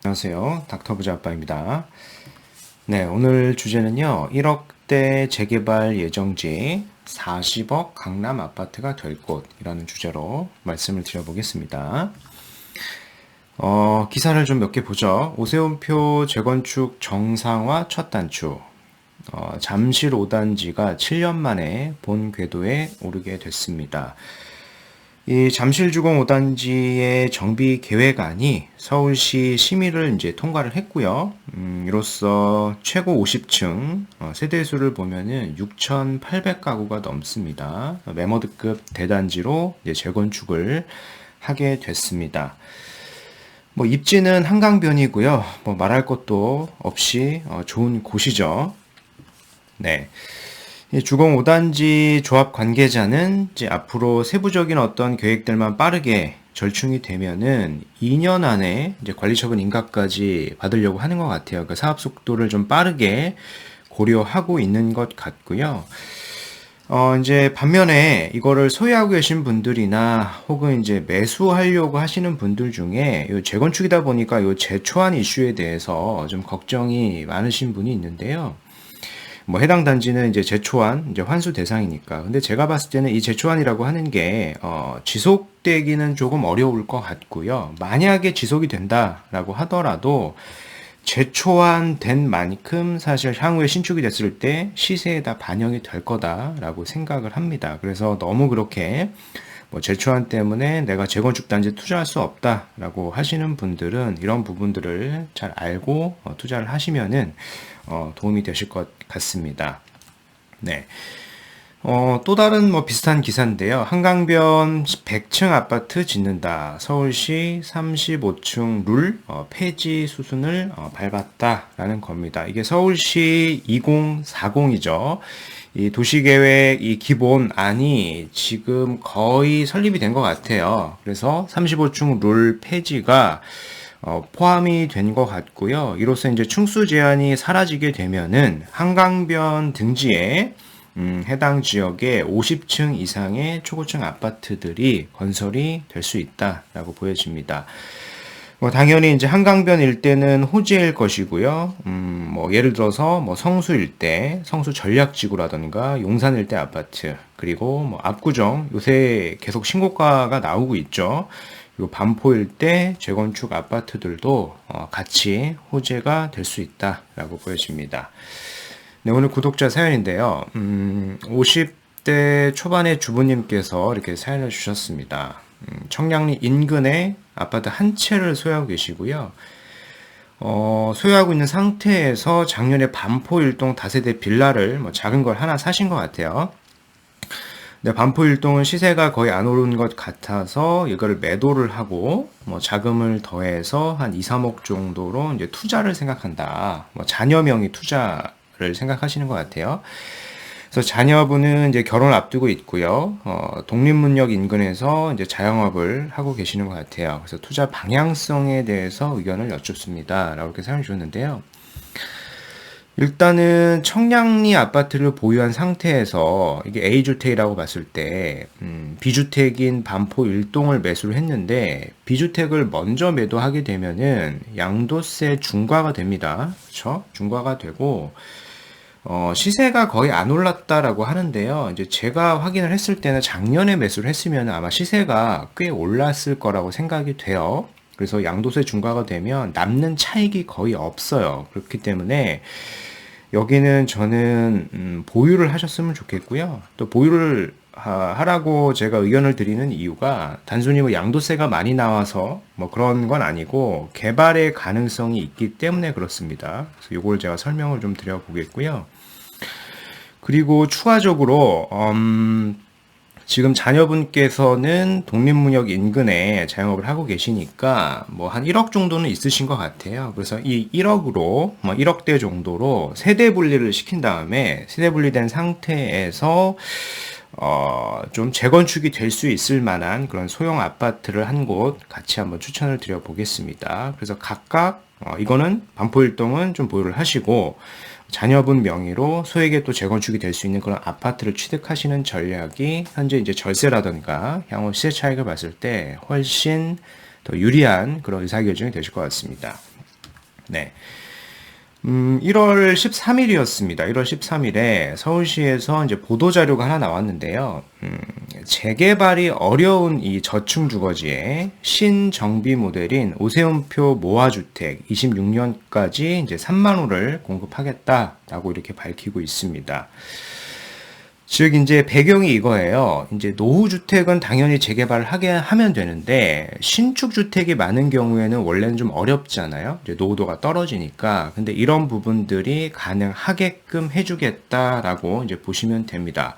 안녕하세요. 닥터부자 아빠입니다. 네, 오늘 주제는요. 1억대 재개발 예정지 40억 강남 아파트가 될 곳이라는 주제로 말씀을 드려보겠습니다. 기사를 좀 몇 개 보죠. 오세훈표 재건축 정상화 첫 단추. 잠실 5단지가 7년 만에 본 궤도에 오르게 됐습니다. 이 잠실주공 5단지의 정비 계획안이 서울시 심의를 이제 통과를 했고요. 이로써 최고 50층 세대수를 보면은 6,800가구가 넘습니다. 매머드급 대단지로 이제 재건축을 하게 됐습니다. 뭐 입지는 한강변이고요. 뭐 말할 것도 없이 좋은 곳이죠. 네. 이 주공 5단지 조합 관계자는 이제 앞으로 세부적인 어떤 계획들만 빠르게 절충이 되면은 2년 안에 이제 관리처분 인가까지 받으려고 하는 것 같아요. 그 사업 속도를 좀 빠르게 고려하고 있는 것 같고요. 이제 반면에 이거를 소유하고 계신 분들이나 혹은 이제 매수하려고 하시는 분들 중에 요 재건축이다 보니까 요 재초안 이슈에 대해서 좀 걱정이 많으신 분이 있는데요. 뭐 해당 단지는 이제 재초안, 이제 환수 대상이니까. 근데 제가 봤을 때는 이 재초안이라고 하는 게 지속되기는 조금 어려울 것 같고요. 만약에 지속이 된다라고 하더라도 재초안 된 만큼 사실 향후에 신축이 됐을 때 시세에 다 반영이 될 거다라고 생각을 합니다. 그래서 너무 그렇게 뭐 재초안 때문에 내가 재건축 단지에 투자할 수 없다라고 하시는 분들은 이런 부분들을 잘 알고 투자를 하시면은 도움이 되실 것 같습니다. 네. 또 다른 뭐 비슷한 기사인데요. 한강변 100층 아파트 짓는다. 서울시 35층 룰 폐지 수순을 밟았다라는 겁니다. 이게 서울시 2040이죠. 이 도시계획 이 기본안이 지금 거의 설립이 된 것 같아요. 그래서 35층 룰 폐지가 포함이 된 것 같고요. 이로써 이제 층수 제한이 사라지게 되면은 한강변 등지에 해당 지역에 50층 이상의 초고층 아파트들이 건설이 될 수 있다라고 보여집니다. 뭐 당연히 이제 한강변 일대는 호재일 것이고요. 뭐 예를 들어서 뭐 성수 일대, 성수 전략지구라던가 용산 일대 아파트, 그리고 뭐 압구정 요새 계속 신고가가 나오고 있죠. 그리고 반포 일대 재건축 아파트들도 같이 호재가 될 수 있다라고 보여집니다. 네, 오늘 구독자 사연인데요. 50대 초반의 주부님께서 이렇게 사연을 주셨습니다. 청량리 인근에 아파트 한 채를 소유하고 계시고요. 소유하고 있는 상태에서 작년에 반포 일동 다세대 빌라를 뭐 작은 걸 하나 사신 것 같아요. 네, 반포 일동은 시세가 거의 안 오른 것 같아서 이거를 매도를 하고 뭐 자금을 더해서 한 2, 3억 정도로 이제 투자를 생각한다. 뭐 자녀명의 투자를 생각하시는 것 같아요. 그래서 자녀분은 이제 결혼을 앞두고 있고요. 독립문역 인근에서 이제 자영업을 하고 계시는 것 같아요. 그래서 투자 방향성에 대해서 의견을 여쭙습니다. 라고 이렇게 사연 주셨는데요. 일단은 청량리 아파트를 보유한 상태에서 이게 A주택이라고 봤을 때 B주택인 반포 1동을 매수를 했는데 B주택을 먼저 매도하게 되면은 양도세 중과가 됩니다. 그렇죠? 중과가 되고 시세가 거의 안 올랐다라고 하는데요. 이제 제가 확인을 했을 때는 작년에 매수를 했으면 아마 시세가 꽤 올랐을 거라고 생각이 돼요. 그래서 양도세 중과가 되면 남는 차익이 거의 없어요. 그렇기 때문에 여기는 저는 보유를 하셨으면 좋겠고요. 또 보유를 하라고 제가 의견을 드리는 이유가 단순히 뭐 양도세가 많이 나와서 뭐 그런 건 아니고 개발의 가능성이 있기 때문에 그렇습니다. 그래서 이걸 제가 설명을 좀 드려보겠고요. 그리고 추가적으로 지금 자녀분께서는 독립문역 인근에 자영업을 하고 계시니까 뭐 한 1억 정도는 있으신 것 같아요. 그래서 이 1억으로 뭐 1억대 정도로 세대 분리를 시킨 다음에 세대 분리된 상태에서 좀 재건축이 될 수 있을 만한 그런 소형 아파트를 한 곳 같이 한번 추천을 드려 보겠습니다. 그래서 각각 이거는 반포 일동은 좀 보유를 하시고 자녀분 명의로 소액의 또 재건축이 될 수 있는 그런 아파트를 취득하시는 전략이 현재 이제 절세라든가 향후 시세 차익을 봤을 때 훨씬 더 유리한 그런 의사결정이 되실 것 같습니다. 네. 1월 13일이었습니다. 1월 13일에 서울시에서 이제 보도자료가 하나 나왔는데요. 재개발이 어려운 이 저층 주거지에 신정비 모델인 오세훈표 모아주택 26년까지 이제 3만 호를 공급하겠다라고 이렇게 밝히고 있습니다. 즉 이제 배경이 이거예요. 이제 노후주택은 당연히 재개발을 하면 되는데 신축 주택이 많은 경우에는 원래는 좀 어렵잖아요. 이제 노후도가 떨어지니까. 근데 이런 부분들이 가능하게끔 해주겠다라고 이제 보시면 됩니다.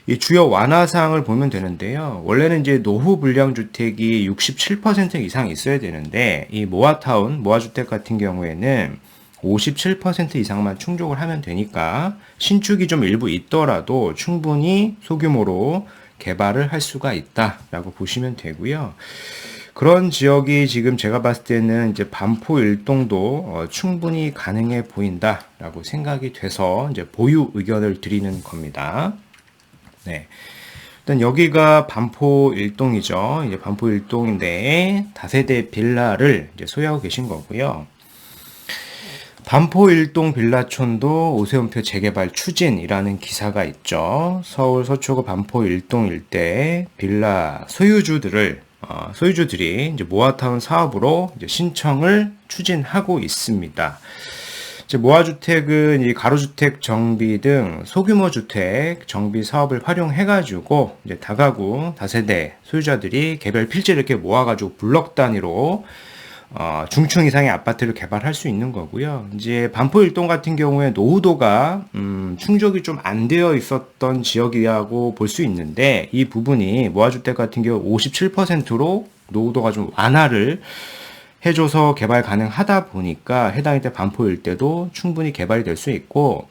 이 주요 완화 사항을 보면 되는데요. 원래는 이제 노후 불량 주택이 67% 이상 있어야 되는데 이 모아타운, 모아주택 같은 경우에는 57% 이상만 충족을 하면 되니까 신축이 좀 일부 있더라도 충분히 소규모로 개발을 할 수가 있다라고 보시면 되고요. 그런 지역이 지금 제가 봤을 때는 이제 반포 일동도 충분히 가능해 보인다라고 생각이 돼서 이제 보유 의견을 드리는 겁니다. 네. 일단 여기가 반포 일동이죠. 이제 반포 일동인데 다세대 빌라를 이제 소유하고 계신 거고요. 반포 일동 빌라촌도 오세훈표 재개발 추진이라는 기사가 있죠. 서울 서초구 반포 일동 일대 빌라 소유주들이 이제 모아타운 사업으로 이제 신청을 추진하고 있습니다. 이제 모아주택은 이 가로주택 정비 등 소규모 주택 정비 사업을 활용해가지고 이제 다가구 다세대 소유자들이 개별 필지를 이렇게 모아가지고 블럭 단위로 중층 이상의 아파트를 개발할 수 있는 거고요. 이제 반포 일동 같은 경우에 노후도가 충족이 좀 안 되어 있었던 지역이라고 볼 수 있는데 이 부분이 모아주택 같은 경우 57%로 노후도가 좀 완화를 해줘서 개발 가능하다 보니까 해당 일대 반포 일대도 충분히 개발이 될 수 있고,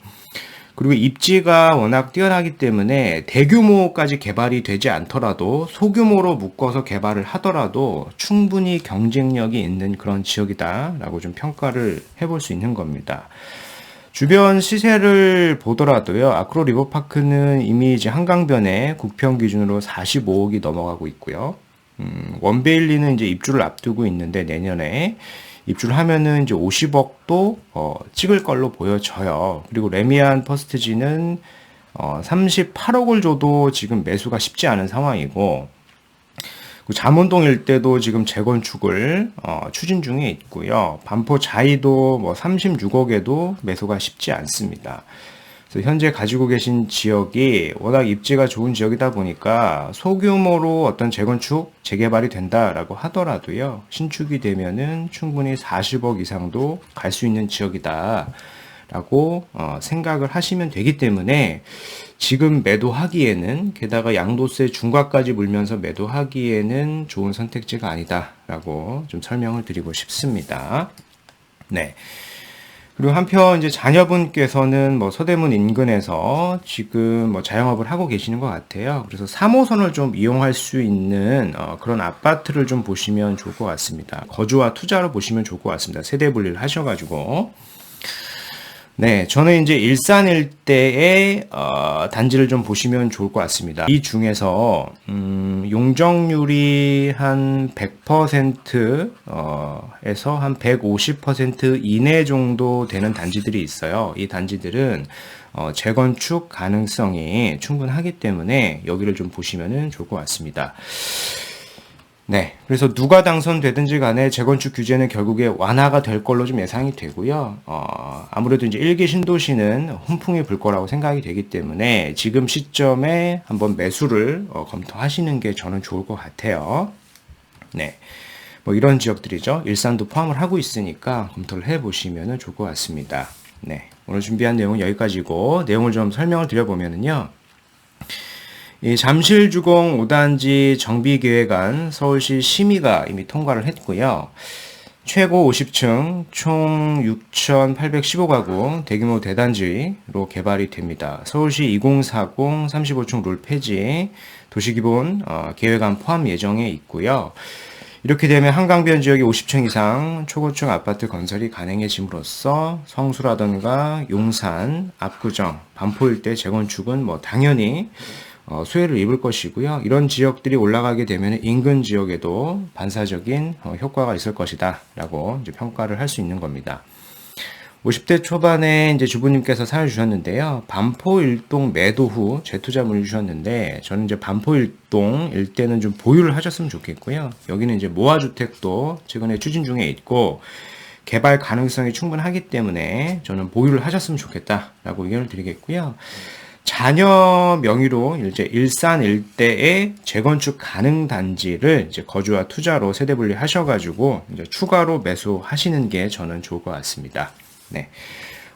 그리고 입지가 워낙 뛰어나기 때문에 대규모까지 개발이 되지 않더라도 소규모로 묶어서 개발을 하더라도 충분히 경쟁력이 있는 그런 지역이다라고 좀 평가를 해볼 수 있는 겁니다. 주변 시세를 보더라도요, 아크로 리버파크는 이미 이제 한강변에 국평 기준으로 45억이 넘어가고 있고요. 원베일리는 이제 입주를 앞두고 있는데 내년에 입주를 하면은 이제 50억도 찍을 걸로 보여져요. 그리고 레미안 퍼스트지는 38억을 줘도 지금 매수가 쉽지 않은 상황이고, 잠원동 일대도 지금 재건축을 추진 중에 있고요. 반포 자이도 뭐 36억에도 매수가 쉽지 않습니다. 그래서 현재 가지고 계신 지역이 워낙 입지가 좋은 지역이다 보니까 소규모로 어떤 재건축, 재개발이 된다라고 하더라도요, 신축이 되면은 충분히 40억 이상도 갈 수 있는 지역이다라고 생각을 하시면 되기 때문에 지금 매도하기에는, 게다가 양도세 중과까지 물면서 매도하기에는 좋은 선택지가 아니다라고 좀 설명을 드리고 싶습니다. 네. 그리고 한편 이제 자녀분께서는 뭐 서대문 인근에서 지금 뭐 자영업을 하고 계시는 것 같아요. 그래서 3호선을 좀 이용할 수 있는 그런 아파트를 좀 보시면 좋을 것 같습니다. 거주와 투자로 보시면 좋을 것 같습니다. 세대 분리를 하셔가지고. 네, 저는 이제 일산 일대의 단지를 좀 보시면 좋을 것 같습니다. 이 중에서 용적률이 한 100% 에서 한 150% 이내 정도 되는 단지들이 있어요. 이 단지들은 재건축 가능성이 충분하기 때문에 여기를 좀 보시면 좋을 것 같습니다. 네, 그래서 누가 당선되든지 간에 재건축 규제는 결국에 완화가 될 걸로 좀 예상이 되고요. 아무래도 이제 1기 신도시는 훈풍이 불 거라고 생각이 되기 때문에 지금 시점에 한번 매수를 검토하시는 게 저는 좋을 것 같아요. 네, 뭐 이런 지역들이죠. 일산도 포함을 하고 있으니까 검토를 해보시면 좋을 것 같습니다. 네, 오늘 준비한 내용은 여기까지고, 내용을 좀 설명을 드려보면요. 이 잠실주공 5단지 정비계획안 서울시 심의가 이미 통과를 했고요. 최고 50층 총 6,815가구 대규모 대단지로 개발이 됩니다. 서울시 2040 35층 룰 폐지, 도시기본 계획안 포함 예정에 있고요. 이렇게 되면 한강변 지역이 50층 이상 초고층 아파트 건설이 가능해짐으로써 성수라든가 용산, 압구정, 반포 일대 재건축은 뭐 당연히 수혜를 입을 것이고요. 이런 지역들이 올라가게 되면 인근 지역에도 반사적인 효과가 있을 것이다 라고 이제 평가를 할 수 있는 겁니다. 50대 초반에 이제 주부님께서 사연 주셨는데요. 반포 일동 매도 후 재투자 문의 주셨는데, 저는 이제 반포 일동 일대는 좀 보유를 하셨으면 좋겠고요. 여기는 이제 모아주택도 최근에 추진 중에 있고, 개발 가능성이 충분하기 때문에 저는 보유를 하셨으면 좋겠다라고 의견을 드리겠고요. 자녀 명의로 이제 일산 일대의 재건축 가능 단지를 이제 거주와 투자로 세대 분리 하셔가지고 이제 추가로 매수하시는 게 저는 좋을 것 같습니다. 네.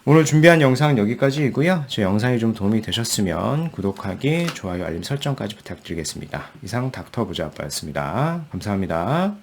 오늘 준비한 영상은 여기까지이고요. 제 영상이 좀 도움이 되셨으면 구독하기, 좋아요, 알림 설정까지 부탁드리겠습니다. 이상 닥터 부자 아빠였습니다. 감사합니다.